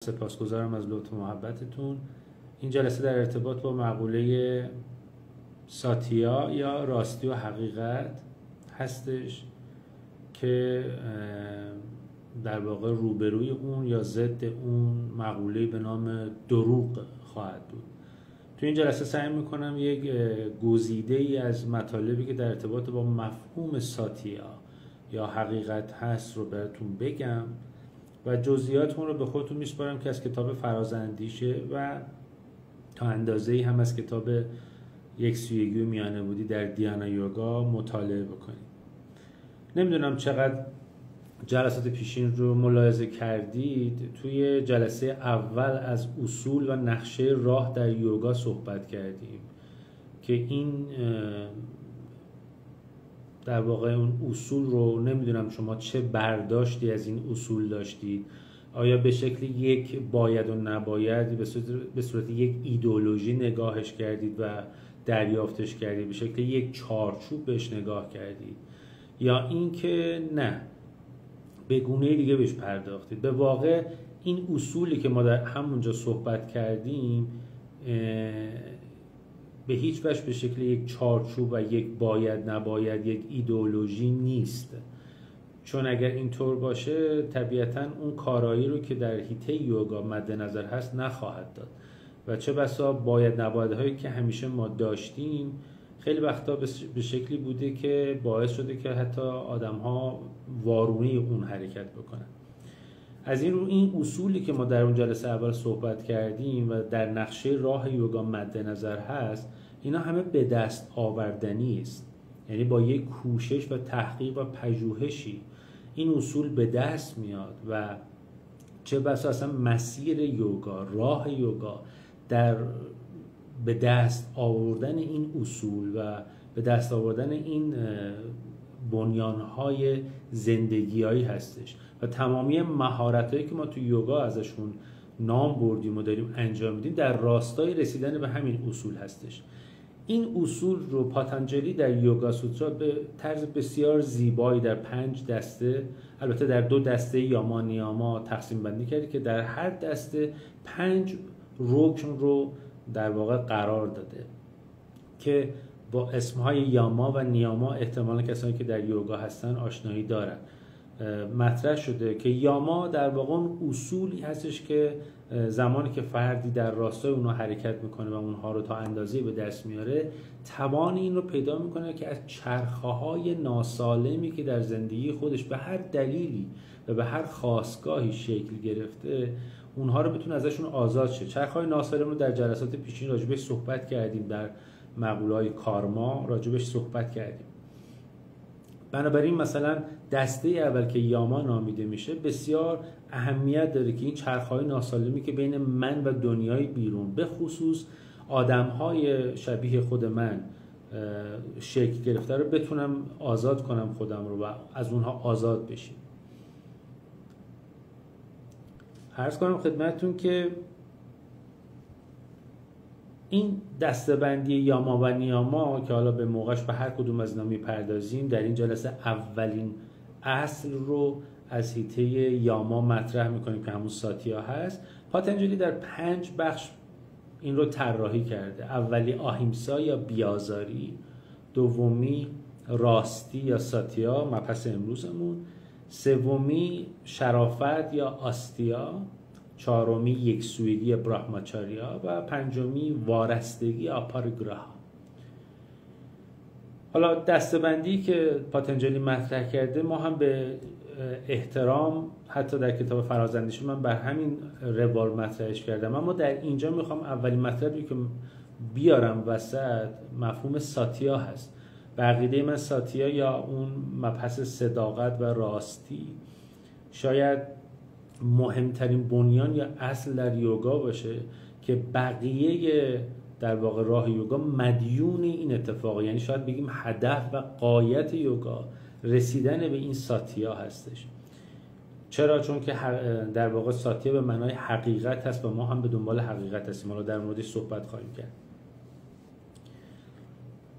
سپاسگزارم از لطف و محبتتون. این جلسه در ارتباط با مقوله ساتیا یا راستی و حقیقت هستش که در واقع روبروی اون یا ضد اون مقوله به نام دروغ خواهد بود. تو این جلسه سعی میکنم یک گزیده ای از مطالبی که در ارتباط با مفهوم ساتیا یا حقیقت هست رو براتون بگم و جزئیات اون رو به خودتون میسپارم که از کتاب فرازاندیشه و تا اندازه‌ای هم از کتاب یک سویگی و میانه بودی در دیانا یوگا مطالعه بکنید. نمیدونم چقدر جلسات پیشین رو ملاحظه کردید. توی جلسه اول از اصول و نقشه راه در یوگا صحبت کردیم که این در واقع اون اصول رو نمیدونم شما چه برداشتی از این اصول داشتید. آیا به شکل یک باید و نباید به صورت یک ایدئولوژی نگاهش کردید و دریافتش کردید، به شکل یک چارچوب بهش نگاه کردید، یا اینکه نه به گونه دیگه بهش پرداختید؟ به واقع این اصولی که ما در همونجا صحبت کردیم به هیچ وجه به شکل یک چارچوب و یک باید نباید یک ایدئولوژی نیست، چون اگر اینطور باشه طبیعتاً اون کارایی رو که در حیطه یوگا مد نظر هست نخواهد داد و چه بسا باید نباید هایی که همیشه ما داشتیم خیلی وقتا به شکلی بوده که باعث شده که حتی آدم ها وارونه اون حرکت بکنن. از این رو این اصولی که ما در اون جلسه اول صحبت کردیم و در نقشه راه یوگا مد نظر هست، اینا همه به دست آوردنی است، یعنی با یک کوشش و تحقیق و پژوهشی این اصول به دست میاد و چه بسا اصلا مسیر یوگا، راه یوگا در به دست آوردن این اصول و به دست آوردن این بنیانهای زندگیایی هستش و تمامی مهارتایی که ما تو یوگا ازشون نام بردیم و داریم انجام میدیم در راستای رسیدن به همین اصول هستش. این اصول رو پاتانجالی در یوگا سوترا به طرز بسیار زیبایی در 5 دسته، البته در 2 دسته یاما نیاما تقسیم بندی کرده که در هر دسته 5 رکن رو در واقع قرار داده که با اسمهای یاما و نیاما احتمالا کسانی که در یوگا هستن آشنایی دارن. مطرح شده که یاما در واقع اون اصولی هستش که زمانی که فردی در راستای اونها حرکت میکنه و اونها رو تا اندازه‌ای به دست میاره، توان این رو پیدا میکنه که از چرخه‌های ناسالمی که در زندگی خودش به هر دلیلی و به هر خاستگاهی شکل گرفته اونها رو بتونه ازشون آزاد شه. چرخه‌های ناسالم رو در جلسات پیشین راجبش صحبت کردیم، در مقوله‌های کارما راجبش صحبت کردیم. بنابراین مثلا دسته اول که یاما نامیده میشه بسیار اهمیت داره که این چرخه‌های ناسالمی که بین من و دنیای بیرون، به خصوص آدم‌های شبیه خود من شکل گرفته رو بتونم آزاد کنم خودم رو و از اونها آزاد بشیم. عرض کنم خدمتتون که این دسته‌بندی یاما و نیاما که حالا به موقعش به هر کدوم از اینا میپردازیم، در این جلسه اولین اصل رو از حیطه یاما مطرح میکنیم که همون ساتیا هست. پاتانجالی در 5 بخش این رو طراحی کرده. اولی آهیمسا یا بیازاری، دومی راستی یا ساتیا مبحث امروزمون، سومی شرافت یا آستیا، چهارمی یکسویگی براهماچاریا و پنجمی وارستگی آپاریگراها. حالا دسته‌بندی که پاتانجالی مطرح کرده ما هم به احترام حتی در کتاب فرازاندیشه من بر همین روال مطرحش کردم، اما در اینجا میخوام اولین مطلبی که بیارم وسط مفهوم ساتیا هست. به عقیده من ساتیا یا اون مبحث صداقت و راستی شاید مهمترین بنیان یا اصل در یوگا باشه که بقیه در واقع راه یوگا مدیون این اتفاقه، یعنی شاید بگیم هدف و غایت یوگا رسیدن به این ساتیا هستش. چرا؟ چون که در واقع ساتیا به معنای حقیقت هست و ما هم به دنبال حقیقت هستیم. حالا در موردش صحبت خواهیم کرد.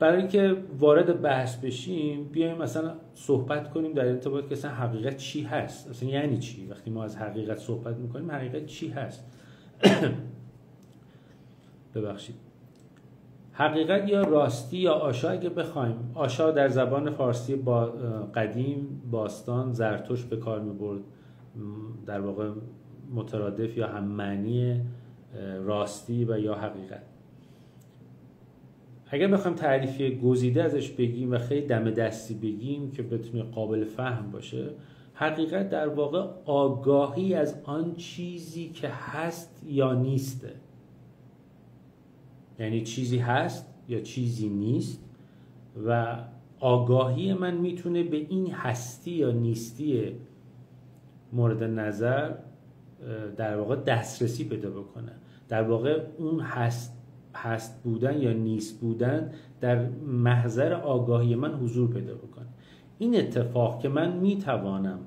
برای اینکه وارد بحث بشیم بیایم مثلا صحبت کنیم در ارتباط که اصلا حقیقت چی هست، اصلا یعنی چی وقتی ما از حقیقت صحبت میکنیم، حقیقت چی هست. ببخشید. حقیقت یا راستی یا آشا اگه بخوایم، آشا در زبان فارسی قدیم باستان زرتشت به کار میبرد، در واقع مترادف یا هم معنی راستی و یا حقیقت. اگر بخوایم تعریفی گزیده ازش بگیم و خیلی دم دستی بگیم که بتونه قابل فهم باشه، حقیقت در واقع آگاهی از آن چیزی که هست یا نیسته. یعنی چیزی هست یا چیزی نیست و آگاهی من میتونه به این هستی یا نیستی مورد نظر در واقع دسترسی پیدا بکنه. در واقع اون هست بودن یا نیست بودن در محضر آگاهی من حضور پیدا بکنه. این اتفاق که من میتوانم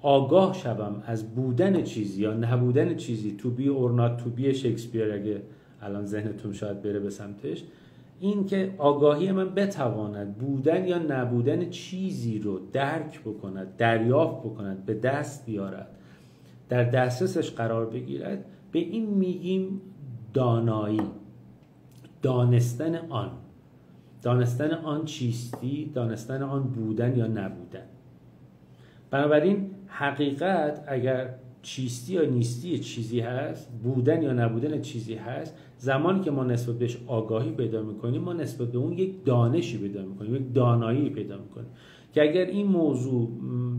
آگاه شوم از بودن چیزی یا نبودن چیزی، to be or not to be شکسپیر، اگه الان ذهنتون شاید بره به سمتش، این که آگاهی من بتواند بودن یا نبودن چیزی رو درک بکند، دریافت بکند، به دست بیارد، در دسترسش قرار بگیرد، به این میگیم دانایی، دانستن آن چیستی، دانستن آن بودن یا نبودن. بنابراین حقیقت اگر چیستی یا نیستی چیزی هست، بودن یا نبودن چیزی هست، زمانی که ما نسبت بهش آگاهی پیدا میکنیم، ما نسبت به اون یک دانشی پیدا میکنیم، یک دانایی پیدا میکنیم که اگر این موضوع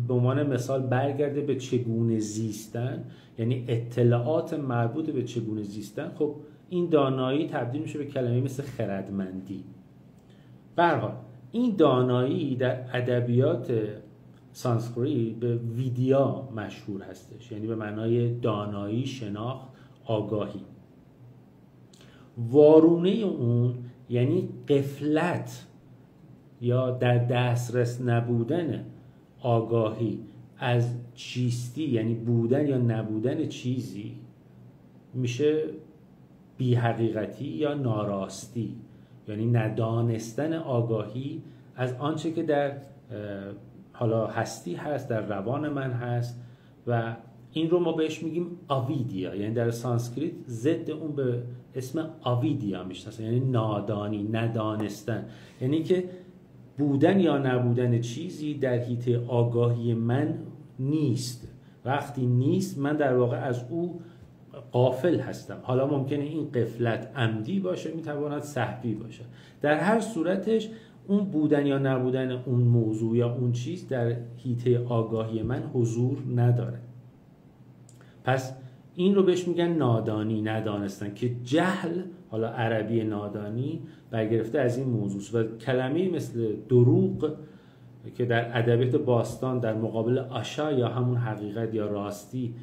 به عنوان مثال برگرده به چگونه زیستن، یعنی اطلاعات مربوط به چگونه زیستن، خب این دانایی تبدیل میشه به کلمه مثل خردمندی. به هر حال این دانایی در ادبیات سانسکریت به ویدیا مشهور هستش، یعنی به معنای دانایی، شناخت، آگاهی. وارونه اون یعنی غفلت یا در دسترس نبودن آگاهی از چیستی، یعنی بودن یا نبودن چیزی، میشه بی حقیقتی یا ناراستی، یعنی ندانستن آگاهی از آنچه که در حالا هستی هست، در روان من هست، و این رو ما بهش میگیم آویدیا، یعنی در سانسکریت ضد اون به اسم آویدیا میشناسن، یعنی نادانی، ندانستن، یعنی که بودن یا نبودن چیزی در حیطه آگاهی من نیست. وقتی نیست من در واقع از او غافل هستم. حالا ممکنه این غفلت عمدی باشه، میتواند سهوی باشه. در هر صورتش اون بودن یا نبودن اون موضوع یا اون چیز در حیطه آگاهی من حضور نداره. پس این رو بهش میگن نادانی، ندانستن، که جهل، حالا عربی نادانی، برگرفته از این موضوع. و کلمه مثل دروغ که در ادبیات باستان در مقابل آشا یا همون حقیقت یا راستی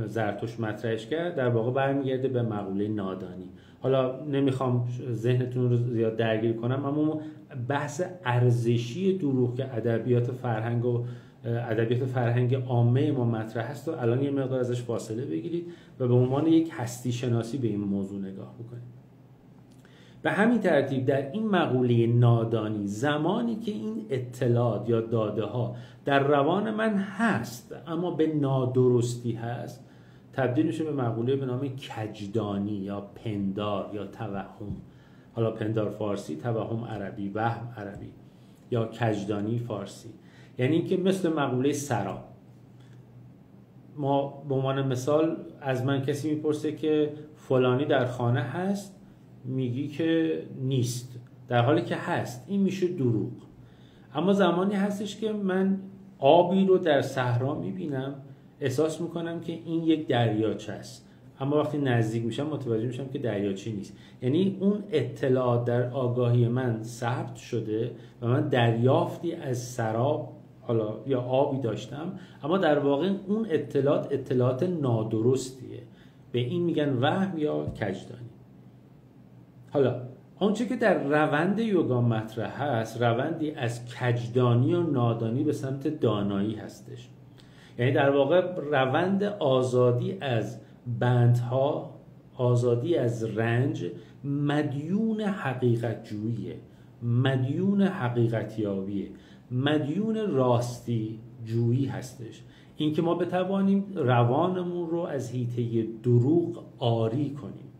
زرتشت مطرحش کرد، در واقع برمیگرده به مقوله نادانی. حالا نمیخوام ذهنتون رو زیاد درگیر کنم، اما بحث ارزشی دروغ که ادبیات فرهنگ عامه ما مطرح هست و الان یه مقدار ازش فاصله بگیرید و به عنوان یک هستی شناسی به این موضوع نگاه بکنید. به همین ترتیب در این مقوله نادانی، زمانی که این اطلاعات یا داده ها در روان من هست اما به نادرستی هست، تبدیل میشه به مقوله به نام کجدانی یا پندار یا توهم. حالا پندار فارسی، توهم عربی، وهم عربی، یا کجدانی فارسی. یعنی اینکه مثل مقوله سراب، ما به عنوان مثال از من کسی میپرسه که فلانی در خانه هست، میگی که نیست، در حالی که هست. این میشه دروغ. اما زمانی هستش که من آبی رو در صحرا میبینم، احساس میکنم که این یک دریاچه است، اما وقتی نزدیک میشم متوجه میشم که دریاچه نیست. یعنی اون اطلاعات در آگاهی من ثبت شده و من دریافتی از سراب حالا یا آبی داشتم، اما در واقع اون اطلاعات نادرستیه. به این میگن وهم یا کجدانی. حالا آنچه که در روند یوگا مطرح هست، روندی از کجدانی و نادانی به سمت دانایی هستش. یعنی در واقع روند آزادی از بندها، آزادی از رنج، مدیون حقیقت جوییه. مدیون حقیقتیابیه، مدیون راستی جویی هستش. اینکه ما بتوانیم روانمون رو از حیطه دروغ عاری کنیم،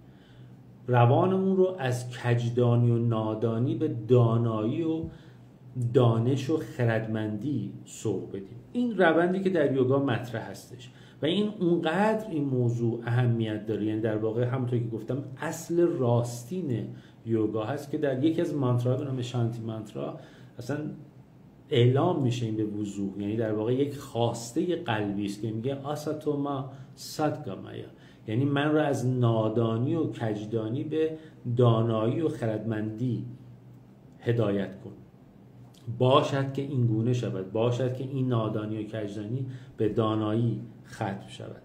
روانمون رو از کجدانی و نادانی به دانایی و دانش و خردمندی سوق بدیم. این روندی که در یوگا مطرح هستش و این اونقدر این موضوع اهمیت داره، یعنی در واقع همونطور که گفتم اصل راستین یوگا هست که در یکی از مانتراها به نام شانتی مانترا اصلا اعلام میشه این به وضوح، یعنی در واقع یک خواسته قلبی است که میگه آساتوما سادگامایا، یعنی من را از نادانی و کجدانی به دانایی و خردمندی هدایت کن. باشد که این گونه شود، باشد که این نادانی و کجدانی به دانایی ختم شود.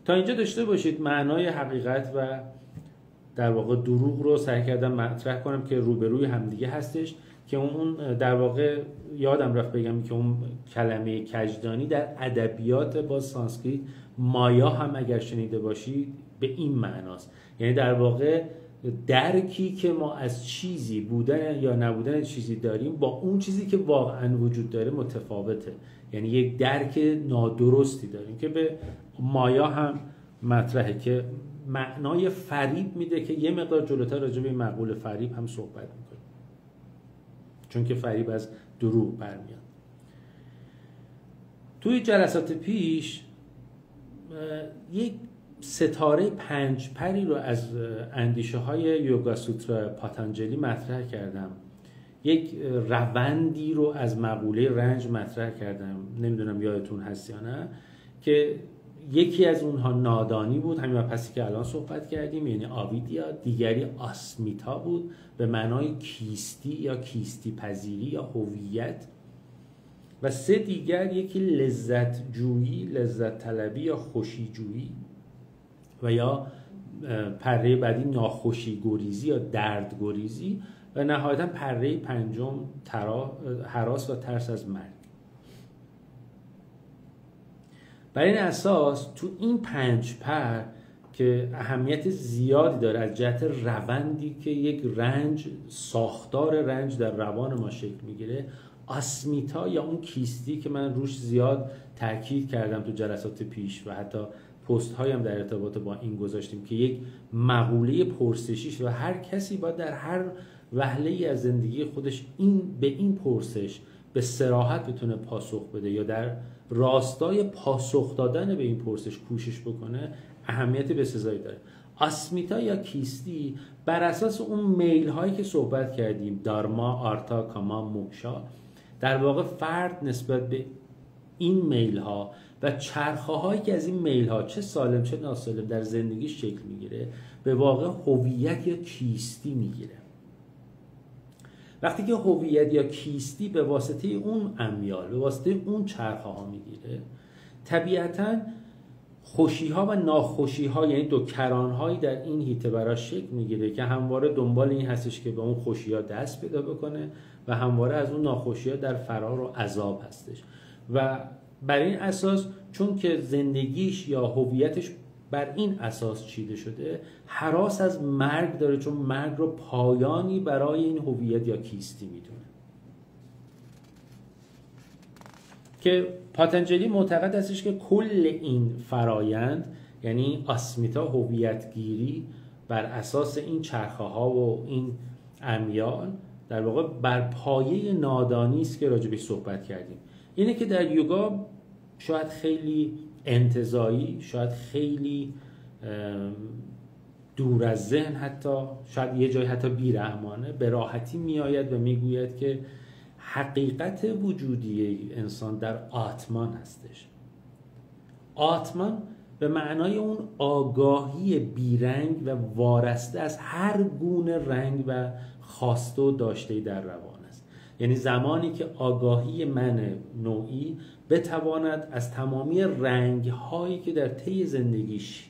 تا اینجا داشته باشید معنای حقیقت و در واقع دروغ رو سعی کردم مطرح کنم که روبروی همدیگه هستش، که اون در واقع یادم رفت بگم که اون کلمه کجدانی در ادبیات با سانسکریت مایا هم اگر شنیده باشید به این معناست، یعنی در واقع درکی که ما از چیزی بودن یا نبودن چیزی داریم با اون چیزی که واقعا وجود داره متفاوته، یعنی یک درک نادرستی داریم که به مایا هم مطرحه که معنای فریب میده، که یه مقدار جلوتر راجع به مقوله فریب هم صحبت میکنه، چون که فریب از دروغ برمیاد. توی جلسات پیش یک ستاره 5 پری رو از اندیشه های یوگا سوترا پاتانجلی مطرح کردم، یک روندی رو از مقوله رنج مطرح کردم، نمیدونم یادتون هست یا نه، که یکی از اونها نادانی بود، همین پسی که الان صحبت کردیم، یعنی آویدیا، دیگری آسمیتا بود به معنای کیستی یا کیستی پذیری یا هویت، و 3 دیگر، یکی لذت جویی، لذت طلبی یا خوشی جویی، و یا پره بعدی ناخوشی گریزی یا درد گریزی، و نهایتا پره 5 هراس و ترس از مرگ. بر این اساس تو این 5 پر که اهمیت زیادی داره از جهت روندی که یک رنج، ساختار رنج در روان ما شکل میگیره، آسمیتا یا اون کیستی که من روش زیاد تاکید کردم تو جلسات پیش و حتی پست هایم در ارتباط با این گذاشتیم که یک مقوله پرسشیش و هر کسی باید در هر وهله ای از زندگی خودش به این پرسش به صراحت بتونه پاسخ بده یا در راستای پاسخ دادن به این پرسش کوشش بکنه، اهمیت بسزایی داره. آسمیتا یا کیستی بر اساس اون میل هایی که صحبت کردیم، دارما، آرتا، کاما، موکشا، در واقع فرد نسبت به این میل ها و چرخه هایی که از این میل ها چه سالم چه ناسالم در زندگی شکل میگیره، به واقع هویت یا کیستی میگیره. وقتی که هویت یا کیستی به واسطه اون امیال، به واسطه اون چرخه ها میگیره، طبیعتاً خوشی ها و ناخوشی ها، یعنی دو کران هایی در این حیطه براش شکل میگیره که همواره دنبال این هستش که به اون خوشی ها دست پیدا بکنه و همواره از اون ناخوشی ها در فرار و عذاب هستش. و بر این اساس، چون که زندگیش یا هویتش بر این اساس چیده شده، هراس از مرگ داره، چون مرگ رو پایانی برای این هویت یا کیستی میدونه. که پاتانجلی معتقد هستش که کل این فرایند، یعنی آسمیتا، هویتگیری بر اساس این چرخه ها و این امیال، در واقع بر پایه نادانی است که راجع بهش صحبت کردیم. اینه که در یوگا شاید خیلی انتزاعی، شاید خیلی دور از ذهن، حتی شاید یه جای حتی بیرحمانه به راحتی میآید و میگوید که حقیقت وجودی انسان در آتمان هستش. آتمان به معنای اون آگاهی بیرنگ و وارسته از هر گونه رنگ و خواسته و داشته در روان است. یعنی زمانی که آگاهی من نوعی بتواند از تمامی رنگ هایی که در طی زندگیش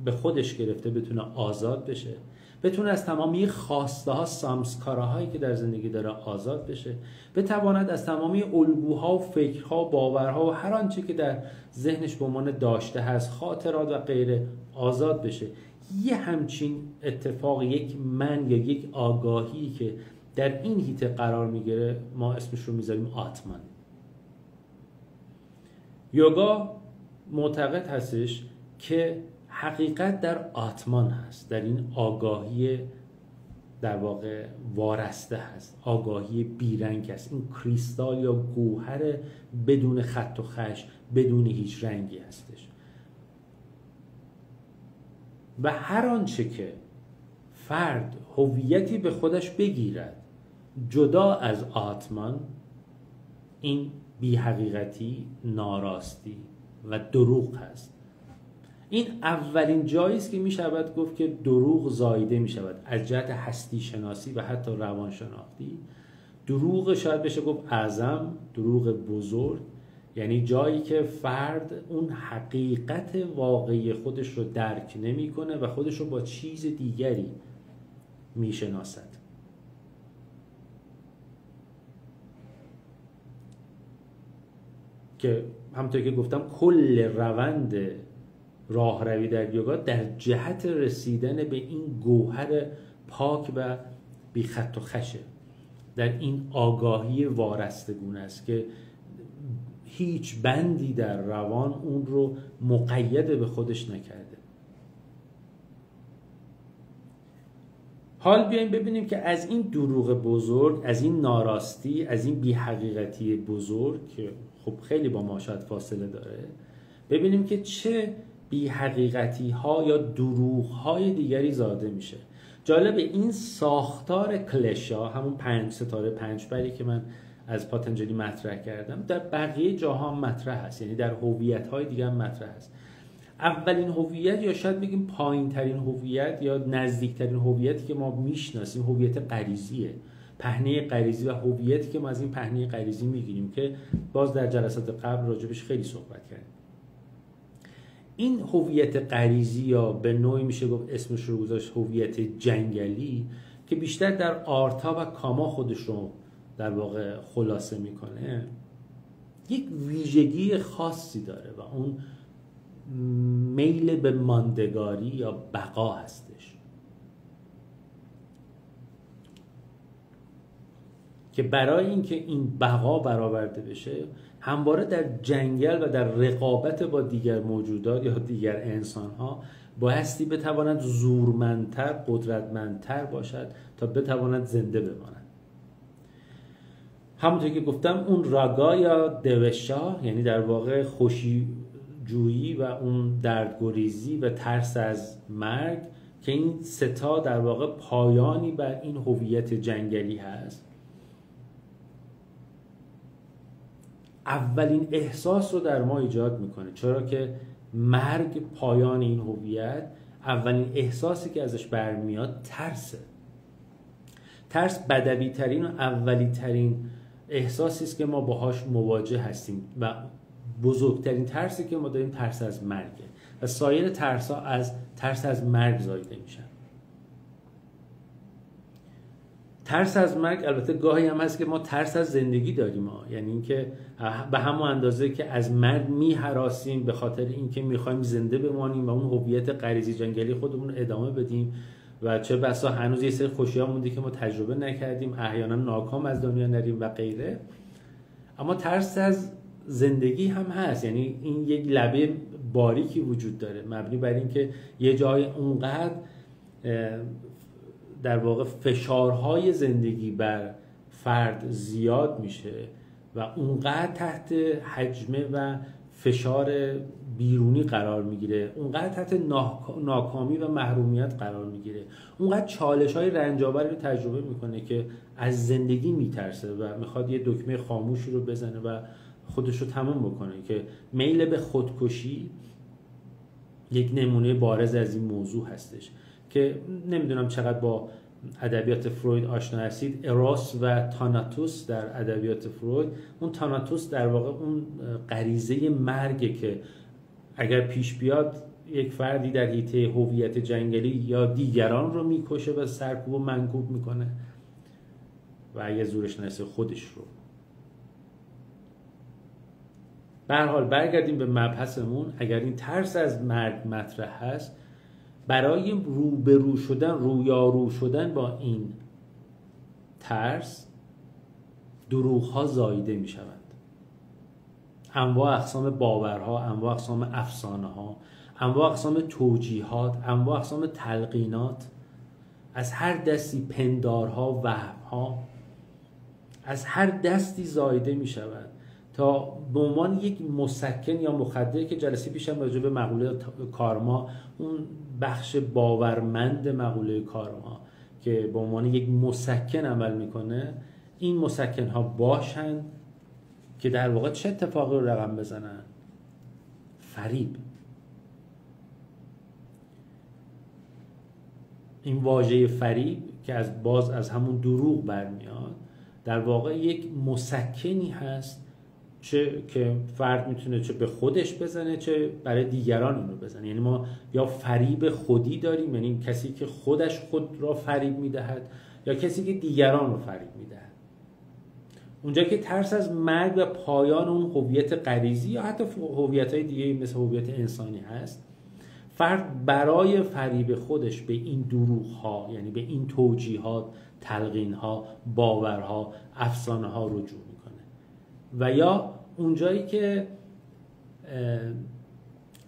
به خودش گرفته بتونه آزاد بشه، بتونه از تمامی خواسته ها، سامسکاراهایی که در زندگی داره آزاد بشه، بتواند از تمامی الگوها و فکرها و باورها و هر آنچه که در ذهنش به عنوان داشته هست، خاطرات و غیره، آزاد بشه. یه همچین اتفاق، یک من یا یک آگاهی که در این هیته قرار میگیره ما اسمش رو میذاریم آتمان. یوگا معتقد هستش که حقیقت در آتمان هست، در این آگاهی در واقع وارسته هست، آگاهی بیرنگ هست، این کریستال یا گوهر بدون خط و خش، بدون هیچ رنگی هستش. و هر آنچه که فرد هویتی به خودش بگیرد جدا از آتمان، این بی حقیقتی، ناراستی و دروغ هست. این اولین جایی است که می شود گفت که دروغ زایده می شود از جهت هستی شناسی و حتی روان شناختی. دروغ شاید بشه گفت اعظم، دروغ بزرگ، یعنی جایی که فرد اون حقیقت واقعی خودش رو درک نمی کنه و خودش رو با چیز دیگری می شناسد. که همونطور که گفتم کل روند راهروی در یوگا در جهت رسیدن به این گوهر پاک و بی خط و خشه، در این آگاهی وارستگونه است که هیچ بندی در روان اون رو مقید به خودش نکرده. حال بیاییم ببینیم که از این دروغ بزرگ، از این ناراستی، از این بی حقیقتی بزرگ که خب خیلی با ما شاید فاصله داره، ببینیم که چه بی حقیقتی ها یا دروغ های دیگری زاده میشه. جالب، این ساختار کلشا، همون 5 ستاره 5 بری که من از پاتنجلی مطرح کردم، در بقیه جاها هم مطرح هست، یعنی در هویت های دیگه هم مطرح هست. اولین هویت یا شاید بگیم پایین ترین هویت یا نزدیک ترین هویتی که ما میشناسیم هویت غریزیه، پهنه غریزی و هویتی که ما از این پهنه غریزی میگیریم که باز در جلسات قبل راجبش خیلی صحبت کردیم. این هویت غریزی یا به نوعی میشه گفت اسمش رو گذاشت هویت جنگلی که بیشتر در آرتا و کاما خودش رو در واقع خلاصه میکنه، یک ویژگی خاصی داره و اون میل به ماندگاری یا بقا هستش که برای اینکه این بقا برآورده بشه همواره در جنگل و در رقابت با دیگر موجودات یا دیگر انسان‌ها بایستی بتواند زورمندتر، قدرتمندتر باشد تا بتواند زنده بماند. همونطور که گفتم اون راگا یا دوشا، یعنی در واقع خوشی جویی و اون دردگریزی و ترس از مرگ، که این ستا در واقع پایانی بر این هویت جنگلی هست، اولین احساس رو در ما ایجاد میکنه. چرا که مرگ پایان این هویت، اولین احساسی که ازش برمیاد ترسه. ترس بدوی ترین و اولی ترین احساسی است که ما باهاش مواجه هستیم و بزرگترین ترسی که ما داریم ترس از مرگه و سایر ترس‌ها از ترس از مرگ زایده میشن. ترس از مرگ البته گاهی هم هست که ما ترس از زندگی داریم یعنی اینکه به همون اندازه که از مرگ میهراسیم به خاطر اینکه میخوایم زنده بمانیم و اون هویت غریزی جنگلی خودمون رو ادامه بدیم و چه بسا هنوز یه سری خوشی‌ها مونده که ما تجربه نکردیم، احیانا ناکام از دنیا نریم و غیره. اما ترس از زندگی هم هست، یعنی این یک لبه باریکی وجود داره مبنی بر اینکه یه جای اونقدر در واقع فشارهای زندگی بر فرد زیاد میشه و اونقدر تحت حجمه و فشار بیرونی قرار میگیره، اونقدر تحت ناکامی و محرومیت قرار میگیره، اونقدر چالش‌های رنج‌آوری رو تجربه میکنه که از زندگی میترسه و میخواد یه دکمه خاموشی رو بزنه و خودش رو تمام بکنه. که میل به خودکشی یک نمونه بارز از این موضوع هستش که نمیدونم چقدر با ادبیات فروید آشنا هستید. اروس و تاناتوس در ادبیات فروید، اون تاناتوس در واقع اون غریزه مرگه که اگر پیش بیاد یک فردی در حیطه هویت جنگلی یا دیگران رو میکشه و سرکوب و منکوب میکنه و اگه زورش نرسه خودش رو. به هر حال برگردیم به مبحثمون. اگر این ترس از مرگ مطرح هست، برای روبرو شدن، رویارو شدن با این ترس دروغ ها زاییده می شوند. انواع اقسام باورها، انواع اقسام افسانه ها، انواع اقسام توجیهات، انواع اقسام تلقینات، از هر دستی پندارها، وهمها، از هر دستی زایده می شود تا به عنوان یک مسکن یا مخدر که جلسه پیشم راجع به مقوله کارما، اون بخش باورمند مقوله کارما که به عنوان یک مسکن عمل میکنه، این مسکن ها باشند که در واقع چه اتفاقی رو رقم بزنن؟ فریب. این واژه فریب که از همون دروغ برمیاد، در واقع یک مسکنی هست چه که فرد میتونه چه به خودش بزنه چه برای دیگران اونو بزنه. یعنی ما یا فریب خودی داریم، یعنی کسی که خودش خود را فریب میدهد، یا کسی که دیگران رو فریب میدهد. اونجا که ترس از مرگ و پایان اون هویت غریزی یا حتی هویت‌های دیگه مثل هویت انسانی هست، فرد برای فریب خودش به این دروغ‌ها، یعنی به این توجیهات، تلقین‌ها، باورها، افسانه‌ها رجوع میکنه. و یا اونجایی که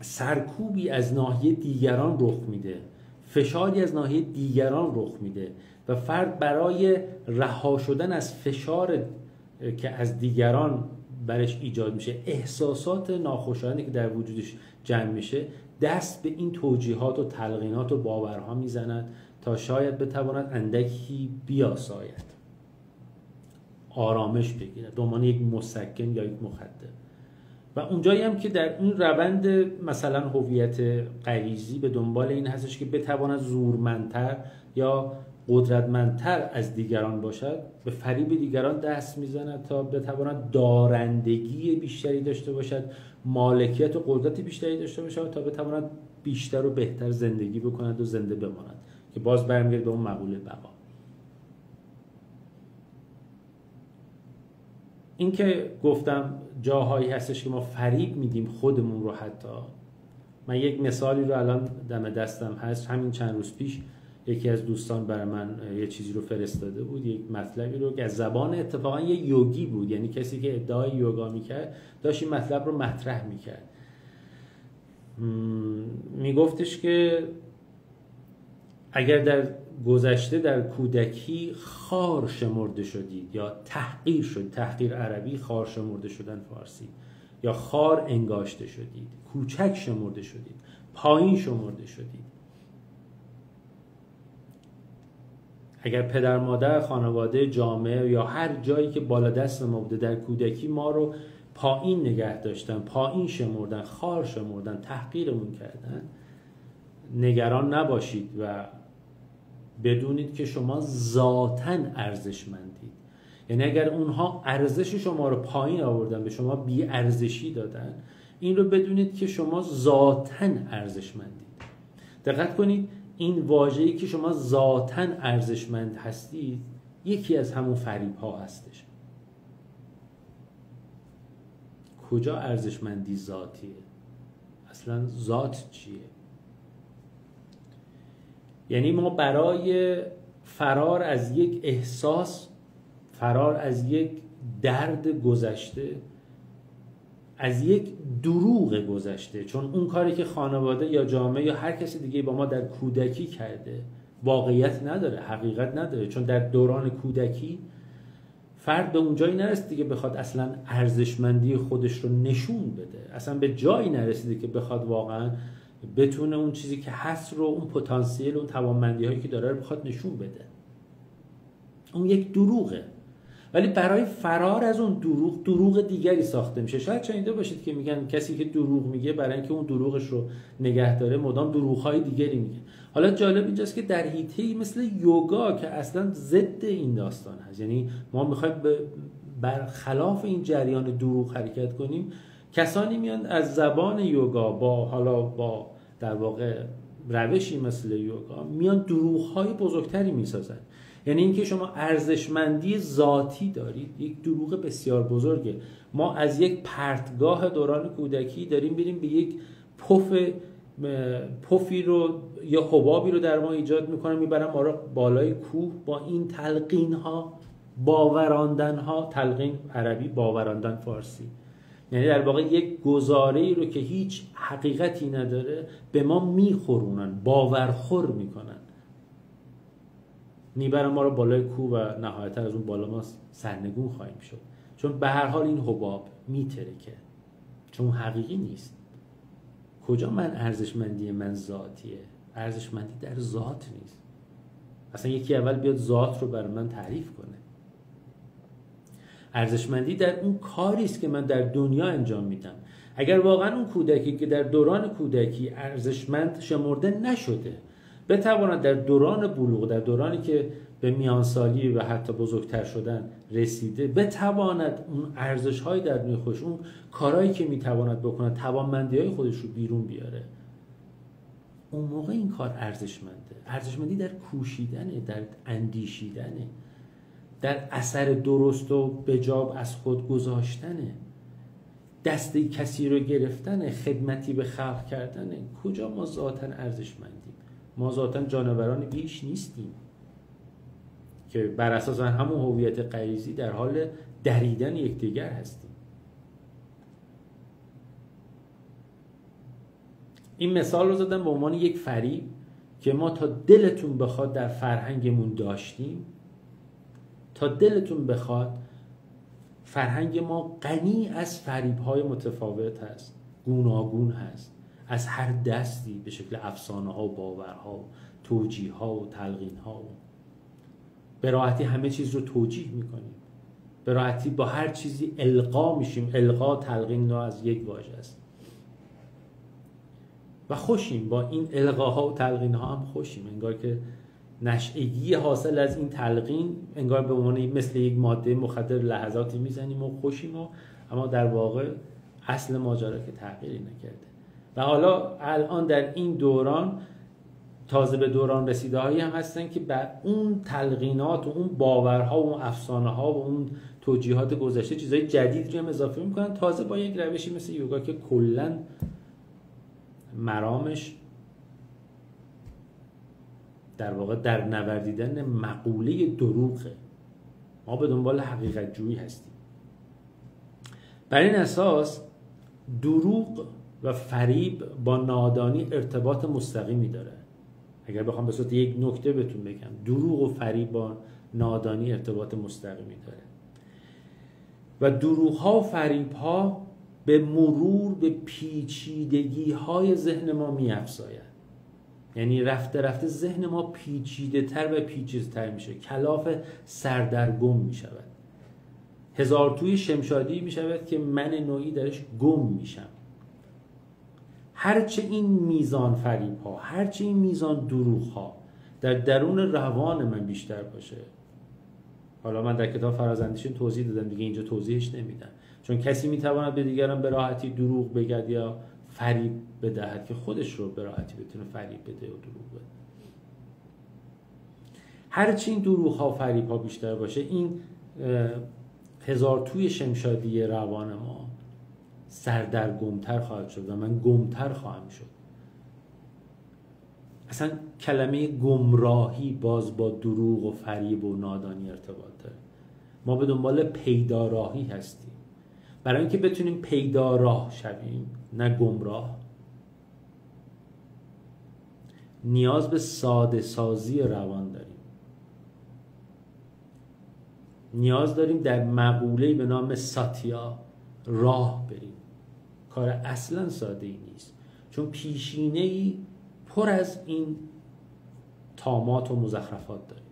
سرکوبی از ناحیه دیگران رخ میده، فشاری از ناحیه دیگران رخ میده و فرد برای رها شدن از فشار که از دیگران برش ایجاد میشه، احساسات ناخوشایندی که در وجودش جمع میشه، دست به این توجیهات و تلقینات و باورها میزند تا شاید بتواند اندکی بیاساید، آرامش بگیرد به عنوان یک مسکن یا یک مخدر. و اونجایی هم که در این روند مثلا هویت غریزی به دنبال این هستش که بتواند زورمندتر یا قدرتمندتر از دیگران باشد، به فریب دیگران دست میزند تا بتواند دارندگی بیشتری داشته باشد، مالکیت و قدرت بیشتری داشته باشد تا بتواند بیشتر و بهتر زندگی بکند و زنده بماند، که باز برمیگرد به اون مقوله بقا. این که گفتم جاهایی هستش که ما فریب میدیم خودمون رو. حتی من یک مثالی رو الان دم دستم هست، همین چند روز پیش یکی از دوستان برای من یه چیزی رو فرستاده بود، یک مطلبی رو که از زبان اتفاقا یه یوگی بود، یعنی کسی که ادعای یوگا میکرد داشت این مطلب رو مطرح میکرد. میگفتش که اگر در گذشته در کودکی خار شمرده شدید یا تحقیر شد، تحقیر عربی، خار شمرده شدن فارسی، یا خار انگاشته شدید، کوچک شمرده شدید، پایین شمرده شدید، اگر پدر مادر، خانواده، جامعه یا هر جایی که بالا دست ما بوده در کودکی ما رو پایین نگه داشتن، پایین شمردن، خار شمردن، تحقیرمون کردن، نگران نباشید و بدونید که شما ذاتاً ارزشمندید. یعنی اگر اونها ارزش شما رو پایین آوردن، به شما بی ارزشی دادن، این رو بدونید که شما ذاتاً ارزشمندید. دقت کنید، این واژه‌ای که شما ذاتاً ارزشمند هستید یکی از همون فریب ها هستش. کجا ارزشمندی ذاتیه؟ اصلا ذات چیه؟ یعنی ما برای فرار از یک احساس، فرار از یک درد گذشته، از یک دروغ گذشته، چون اون کاری که خانواده یا جامعه یا هر کسی دیگه با ما در کودکی کرده واقعیت نداره، حقیقت نداره، چون در دوران کودکی فرد به اون جایی نرسیده که بخواد اصلا ارزشمندی خودش رو نشون بده، اصلا به جایی نرسیده که بخواد واقعا بتونه اون چیزی که هست رو، اون پتانسیل، اون توانمندی هایی که داره رو بخواد نشون بده. اون یک دروغه، ولی برای فرار از اون دروغ دیگری ساخته میشه. شاید شنیده باشید که میگن کسی که دروغ میگه برای اینکه اون دروغش رو نگه داره مدام دروغ‌های دیگری میگه. حالا جالب اینجاست که در حیطه‌ای مثل یوگا که اصلا ضد این داستان هست، یعنی ما میخوایم برخلاف این جریان دروغ حرکت کنیم، کسانی میان از زبان یوگا با در واقع روشی مثل یوگا میان دروغ‌های بزرگتری میسازن. یعنی اینکه شما ارزشمندی ذاتی دارید، یک دروغ بسیار بزرگه. ما از یک پرتگاه دوران کودکی داریم بریم به یک پفی رو یا حبابی رو در ما ایجاد میکنن، میبرن ما رو بالای کوه با این تلقین ها باوراندن ها، تلقین عربی، باوراندن فارسی، یعنی در واقع یک گزاره‌ای رو که هیچ حقیقتی نداره به ما میخورونن، باورخور میکنن، میبرن ما رو بالای کوه و نهایتا از اون بالا ما سرنگون خواهیم شد، چون به هر حال این حباب میترکه، چون حقیقی نیست. کجا من ارزشمندی من ذاتیه؟ ارزشمندی در ذات نیست. اصلا یکی اول بیاد ذات رو برای من تعریف کنه. ارزشمندی در اون کاری است که من در دنیا انجام میدم. اگر واقعا اون کودکی که در دوران کودکی ارزشمند شمرده نشده، بتواند در دوران بلوغ، در دورانی که به میانسالی و حتی بزرگتر شدن رسیده، بتواند اون ارزش‌های درونی خودش، اون کارهایی که میتواند بکنه، توانمندی‌های خودش رو بیرون بیاره، اون موقع این کار ارزشمنده. ارزشمندی در کوشیدنه، در اندیشیدنه، در اثر درست و بجا از خود گذاشتنه، دست کسی رو گرفتنه، خدمتی به خلق کردنه. کجا ما ذاتاً ارزشمندیم؟ ما ذاتاً جانوران بیش نیستیم که بر اساس همون هویت غریزی در حال دریدن یکدیگر هستیم. این مثال رو زدم به عنوان یک فریب که ما تا دلتون بخواد در فرهنگمون داشتیم، تا دلتون بخواد فرهنگ ما غنی از فریب‌های متفاوت هست، گوناگون هست، از هر دستی، به شکل افسانه‌ها و باورها و توجیه‌ها و تلقین‌ها. به راحتی همه چیز رو توجیه می‌کنیم، به راحتی با هر چیزی القا میشیم. القا، تلقین از یک واژه است و خوشیم با این القاها و تلقین‌ها، هم خوشیم. انگار که نشئگی حاصل از این تلقین انگار به عنوان مثل یک ماده مخدر لحظاتی میزنیم و خوشیم اما در واقع اصل ماجرا که تغییری نکرده. و حالا الان در این دوران تازه به دوران رسیده هایی هم هستن که بر اون تلقینات و اون باورها و اون افسانه ها و اون توجیهات گذشته چیزای جدید رو هم اضافه میکنن، تازه با یک روشی مثل یوگا که کلا مرامش در واقع در نوردیدن مقوله دروغه. ما به دنبال حقیقت جویی هستیم. بر این اساس دروغ و فریب با نادانی ارتباط مستقیمی داره. اگر بخوام به صورت یک نکته بهتون بگم، دروغ و فریب با نادانی ارتباط مستقیمی داره و دروغ‌ها و فریب‌ها به مرور به پیچیدگی‌های ذهن ما می‌افزاید. یعنی رفته رفته ذهن ما پیچیده تر و پیچیده تر میشه، کلاف سردرگم میشود، هزار توی شمشادی میشود که من نوعی درش گم میشم. هرچه این میزان فریب ها، هرچه این میزان دروغ ها در درون روان من بیشتر باشه، حالا من در کتاب فرازاندیشی توضیح دادم دیگه، اینجا توضیحش نمیدم، چون کسی میتواند به دیگران به راحتی دروغ بگد یا فریب بدهد که خودش رو به راحتی بتونه فریب بده و دروغ بده. هرچی این دروغ ها و فریب ها بیشتر باشه، این هزار توی شمشادی روان ما سردرگمتر خواهد شد و من گمتر خواهم شد. اصلا کلمه گمراهی باز با دروغ و فریب و نادانی ارتباط داره. ما به دنبال پیداراهی هستیم. برای اینکه بتونیم پیداراه شویم، نه گمراه، نیاز به ساده سازی روان داریم. نیاز داریم در مقوله‌ای به نام ساتیا راه بریم. کار اصلا ساده ای نیست، چون پیشینه‌ای پر از این طامات و مزخرفات داریم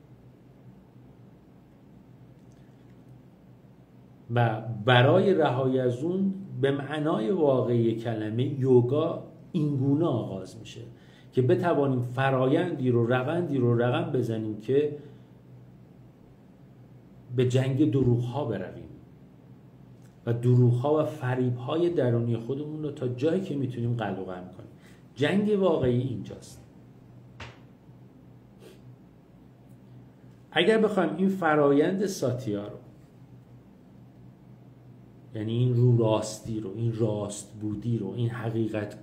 و برای رهایی از اون به معنای واقعی کلمه یوگا اینگونه آغاز میشه که بتوانیم فرایندی رو، روندی رو رقم بزنیم که به جنگ دروغ‌ها برویم و دروغ‌ها و فریب‌های درونی خودمون رو تا جایی که میتونیم قلقم کنیم. جنگ واقعی اینجاست. اگر بخوایم این فرایند ساتیا رو، یعنی این رو راستی رو، این راست بودی رو، این حقیقت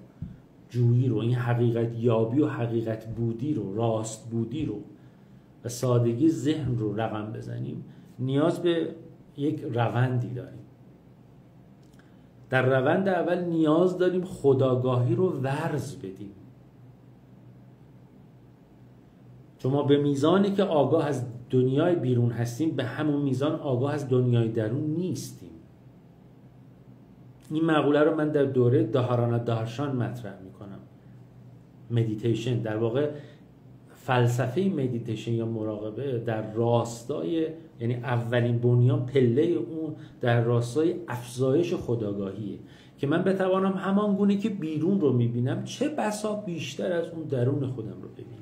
جویی رو، این حقیقت یابی و حقیقت بودی رو، راست بودی رو و سادگی ذهن رو رقم بزنیم، نیاز به یک روندی داریم. در روند اول نیاز داریم خودآگاهی رو ورز بدیم، چون ما به میزانی که آگاه از دنیای بیرون هستیم به همون میزان آگاه از دنیای درون نیستیم. این مقوله رو من در دوره دهارانه دهارشان مطرح میکنم. مدیتیشن، در واقع فلسفه مدیتیشن یا مراقبه در راستای، یعنی اولین بنیان پله اون در راستای افزایش خودآگاهیه که من بتوانم همان گونه که بیرون رو میبینم چه بسا بیشتر از اون درون خودم رو ببینم.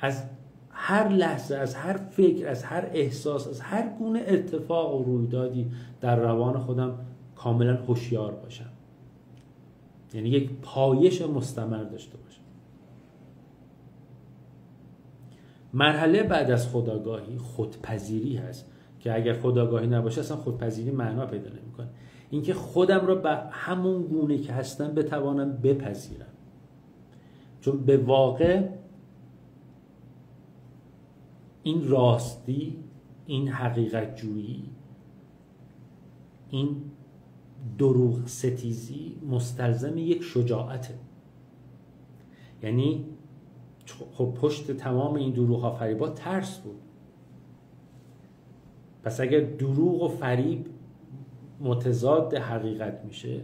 از هر لحظه، از هر فکر، از هر احساس، از هر گونه اتفاق و رویدادی در روان خودم کاملا هوشیار باشم، یعنی یک پایش مستمر داشته باشم. مرحله بعد از خودآگاهی خودپذیری هست که اگر خودآگاهی نباشه اصلا خودپذیری معنا پیدا نمیکنه. اینکه خودم رو به همون گونه که هستم بتوانم بپذیرم، چون به واقع این راستی، این حقیقت جویی، این دروغ ستیزی مستلزم یک شجاعته. یعنی خب پشت تمام این دروغ ها فریبا ترس بود. پس اگر دروغ و فریب متضاد حقیقت میشه،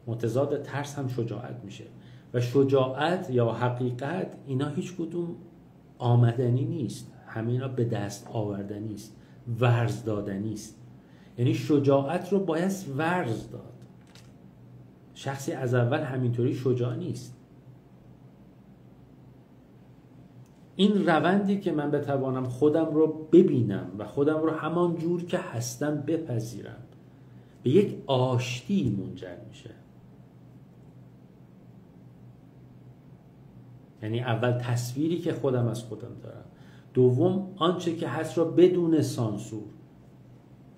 متضاد ترس هم شجاعت میشه. و شجاعت یا حقیقت اینا هیچ کدوم آمدنی نیست، همه اینا به دست آوردنی است، ورز دادنی است. یعنی شجاعت رو باید ورز داد. شخصی از اول همینطوری شجاع نیست. این روندی که من بتوانم خودم رو ببینم و خودم رو همان جور که هستم بپذیرم به یک آشتی منجر میشه. یعنی اول تصویری که خودم از خودم دارم، دوم آنچه که هست رو بدون سانسور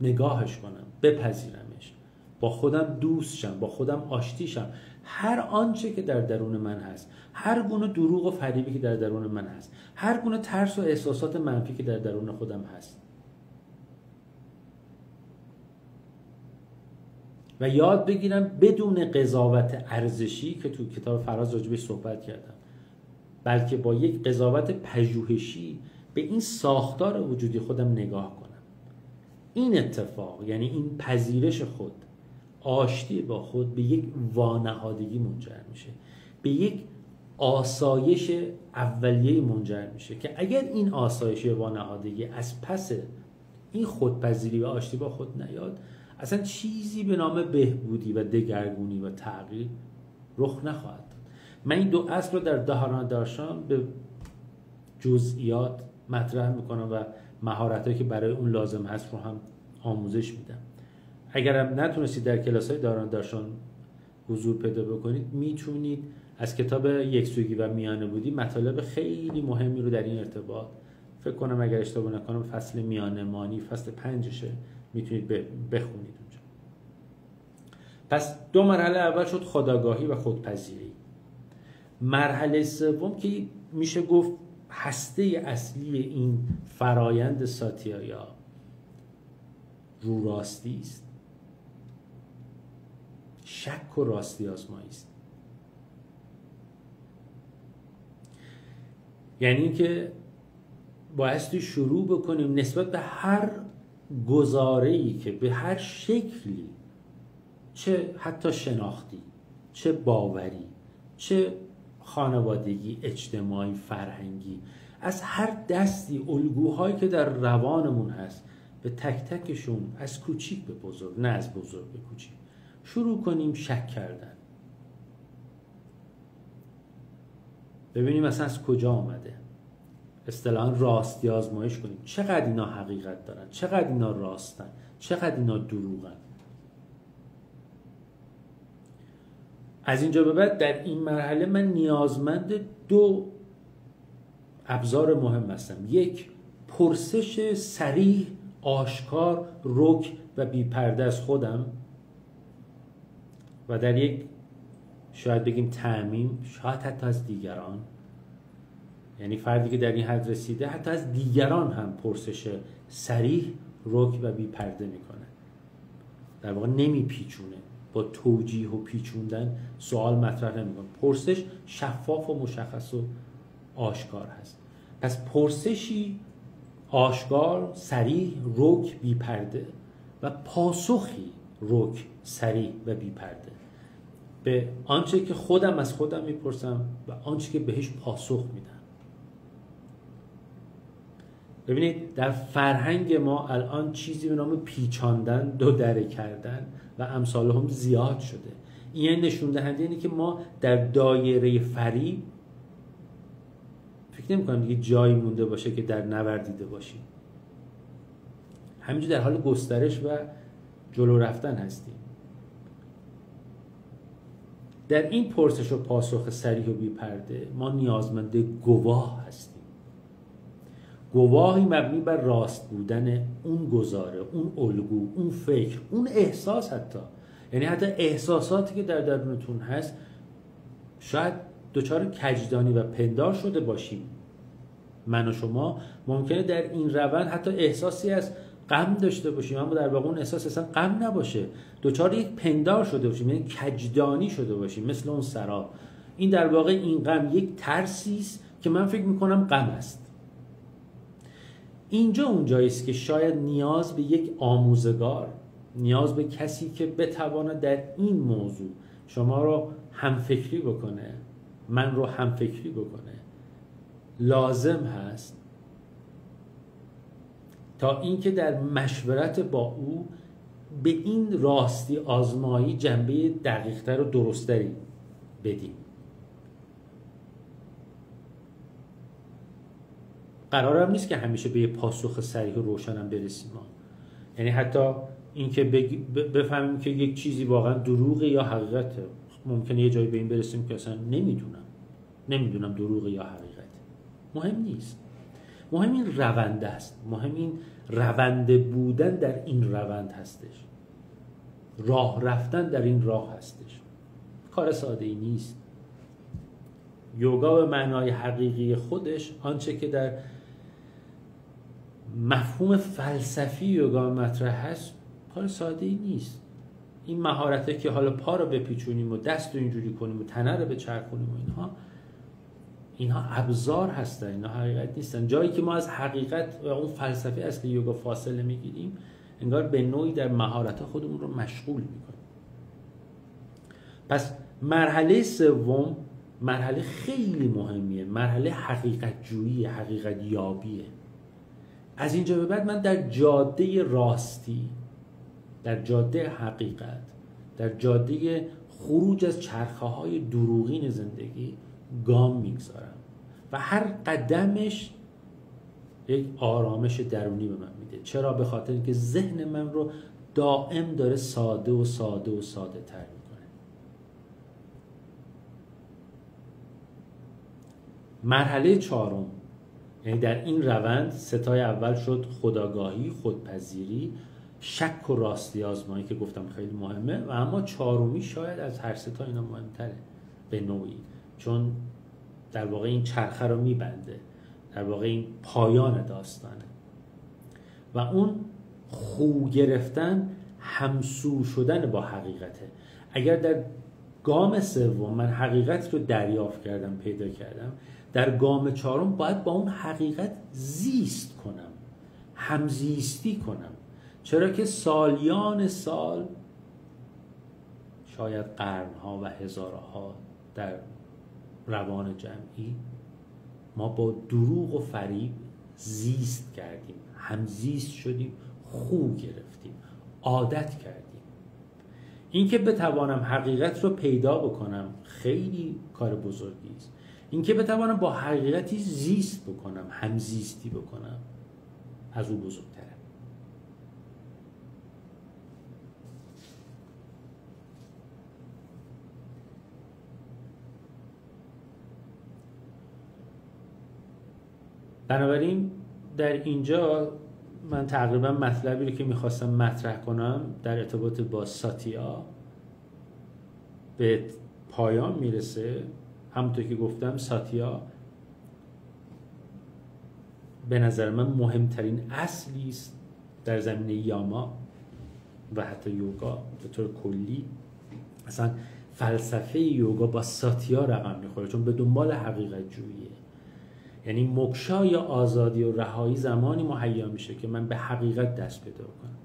نگاهش کنم، بپذیرمش، با خودم دوست شم، با خودم آشتی شم. هر آنچه که در درون من هست، هر گونه دروغ و فریبی که در درون من هست، هر گونه ترس و احساسات منفی که در درون خودم هست، و یاد بگیرم بدون قضاوت ارزشی که تو کتاب فراز راجبش صحبت کردم، بلکه با یک قضاوت پژوهشی به این ساختار وجودی خودم نگاه کنم. این اتفاق، یعنی این پذیرش خود، آشتی با خود، به یک وانهادگی منجر میشه، به یک آسایش اولیه منجر میشه که اگر این آسایش وانهادگی از پس این خودپذیری و آشتی با خود نیاد، اصلا چیزی به نام بهبودی و دگرگونی و تغییر رخ نخواهد داد. من این دو اصل رو در دهارانه دارشان به جزئیات مطرح میکنم و مهارتایی که برای اون لازم هست رو هم آموزش میدم. اگر هم نتونستید در کلاس‌های دهارانه دارشان حضور پیدا بکنید، میتونید از کتاب یکسوگی و میانه بودی مطالب خیلی مهمی رو در این ارتباط، فکر کنم اگر اشتباه نکنم فصل میانه مانی فصل 5شه، میتونید بخونید اونجا. پس دو مرحله اول شد خودآگاهی و خودپذیری. مرحله سوم که میشه گفت هسته اصلی این فرایند ساتیایا رو راستی است، شک و راستی آزمایی است. یعنی که بایستی شروع بکنیم نسبت به هر گزاره‌ای که به هر شکلی، چه حتی شناختی، چه باوری، چه خانوادگی، اجتماعی، فرهنگی، از هر دستی الگوهایی که در روانمون هست، به تک تکشون از کوچیک به بزرگ، نه از بزرگ به کوچیک، شروع کنیم شک کردن. ببینیم اصلا از کجا آمده. اصطلاحاً راستی آزمایش کنیم. چقدر اینا حقیقت دارن، چقدر اینا راستن، چقدر اینا دروغن. از اینجا به بعد در این مرحله من نیازمند دو ابزار مهم هستم. یک، پرسش صریح، آشکار، رک و بی پرده از خودم، و در یک شاید بگیم تعمیم، شاید حتی از دیگران. یعنی فردی که در این حد رسیده حتی از دیگران هم پرسش صریح، رک و بی پرده میکنه. در واقع نمیپیچونه، با توجیه و پیچوندن سوال مطرح نمیکنه. پرسش شفاف و مشخص و آشکار هست. پس پرسشی آشکار، صریح، رک، بی پرده و پاسخی رک، صریح و بی پرده به آنچه که خودم از خودم میپرسم و آنچه که بهش پاسخ میدم. ببینید در فرهنگ ما الان چیزی به نام پیچاندن، دو دره کردن و امثال هم زیاد شده. این نشون دهنده اینه که ما در دایره فریب فکر نمی کنم دیگه جایی مونده باشه که در نوردیده باشیم. همینجور در حال گسترش و جلو رفتن هستیم. در این پرسش و پاسخ صریح و بی پرده ما نیازمند گواه هستیم. گواهی مبنی بر راست بودن اون گزاره، اون الگو، اون فکر، اون احساس حتی. یعنی حتی احساساتی که در درونتون هست شاید دچار کجدانی و پندار شده باشیم. من و شما ممکنه در این روند حتی احساسی از غم داشته باشیم، اما در واقع اون احساس اصلا غم نباشه، دچار یک پندار شده باشیم، یعنی کجدانی شده باشیم مثل اون سراب. این در واقع این غم یک ترسی است که من فکر میکنم غم است. اینجا اونجایی است که شاید نیاز به یک آموزگار، نیاز به کسی که بتواند در این موضوع شما رو همفکری بکنه، من رو همفکری بکنه، لازم هست تا اینکه در مشورت با او به این راستی آزمایی جنبه دقیق‌تر و درستری بدیم. قرارم نیست که همیشه به یه پاسخ صریح و روشنم برسیم. یعنی حتی اینکه بفهمیم که یک چیزی واقعا دروغه یا حقیقته. ممکنه یه جایی به این برسیم که اصلا نمیدونم دروغه یا حقیقته. مهم نیست. مهم این روند است. مهم این روند بودن در این روند هستش. راه رفتن در این راه هستش. کار ساده ای نیست. یوگا به معنای حقیقی خودش، آنچه که در مفهوم فلسفی یوگا مطرح هست، کار ساده ای نیست. این مهارته که حالا پا رو بپیچونیم و دست رو اینجوری کنیم و تنه رو بچرخونیم و اینها ابزار هستن، اینها حقیقت نیستن. جایی که ما از حقیقت و اون فلسفه اصلی یوگا فاصله میگیریم، انگار به نوعی در مهارت خودمون رو مشغول میکنیم. پس مرحله سوم مرحله خیلی مهمیه، مرحله حقیقت جویی، حقیقت یابیه. از اینجا به بعد من در جاده راستی، در جاده حقیقت، در جاده خروج از چرخه‌های دروغین زندگی گام میگذارم و هر قدمش یک آرامش درونی به من میده. چرا؟ به خاطر اینکه ذهن من رو دائم داره ساده و ساده و ساده تر میکنه. مرحله چهارم، یعنی در این روند ستای اول شد خودآگاهی، خودپذیری، شک و راستی آزمایی که گفتم خیلی مهمه، و اما چهارمی شاید از هر ستا اینا مهمتره به نوعی، چون در واقع این چرخه رو میبنده، در واقع این پایان داستانه و اون خو گرفتن، همسو شدن با حقیقته. اگر در گام سوم من حقیقت رو دریافت کردم، پیدا کردم، در گام چهارم باید با اون حقیقت زیست کنم، همزیستی کنم. چرا که سالیان سال، شاید قرنها و هزارها در روان جمعی ما با دروغ و فریب زیست کردیم، همزیست شدیم، خو گرفتیم، عادت کردیم. این که بتوانم حقیقت رو پیدا بکنم خیلی کار بزرگی است. این که بتوانم با حقیقتی زیست بکنم، همزیستی بکنم، از او بزرگتره. بنابراین در اینجا من تقریبا مطلبی رو که میخواستم مطرح کنم در ارتباط با ساتیا به پایان میرسه. همونطور که گفتم ساتیا به نظر من مهمترین اصلی است در زمینه یاما و حتی یوگا به طور کلی. اصلا فلسفه یوگا با ساتیا رقم میخوره، چون به دنبال حقیقت جوییه. یعنی موکشا یا آزادی و رهایی زمانی مهیا میشه که من به حقیقت دست پیدا کنم.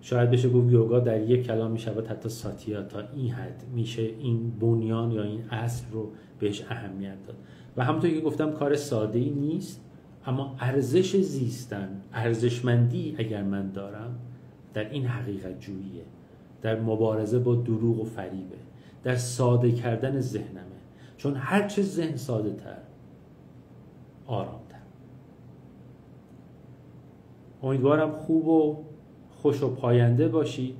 شاید بشه گفت یوگا در یک کلام میشود حتی ساتیا، تا این حد میشه این بنیان یا این اصل رو بهش اهمیت داد. و همونطور که گفتم کار ساده‌ای نیست، اما ارزش زیستن، ارزشمندی اگر من دارم در این حقیقت جوییه، در مبارزه با دروغ و فریبه، در ساده کردن ذهنمه. چون هرچه ذهن ساده تر آرامتر. امیدوارم خوب و خوش و پاینده باشید.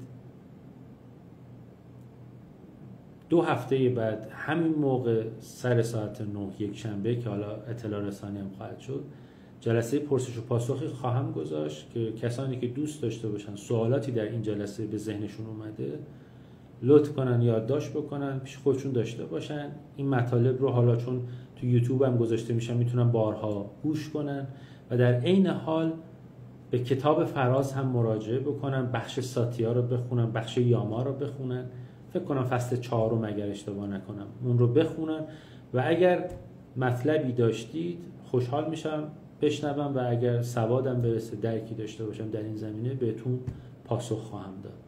2 هفته بعد همین موقع سر ساعت 9 یک شنبه که حالا اطلاع رسانی هم خواهد شد، جلسه پرسش و پاسخی خواهم گذاشت که کسانی که دوست داشته باشن سوالاتی در این جلسه به ذهنشون اومده لطف کنن یادداشت بکنن، پیش خودشون داشته باشن. این مطالب رو حالا چون تو یوتیوب هم گذاشته میشن میتونن بارها گوش کنن و در عین حال به کتاب فراز هم مراجعه بکنن، بخش ساتیا رو بخونن، بخش یاما رو بخونن. فکر کنم فصل 4 اگر اشتباه نکنم اون رو بخونن و اگر مطلبی داشتید خوشحال میشم بشنوم و اگر سوادم برسه درکی داشته باشم در این زمینه بهتون پاسخ خواهم داد.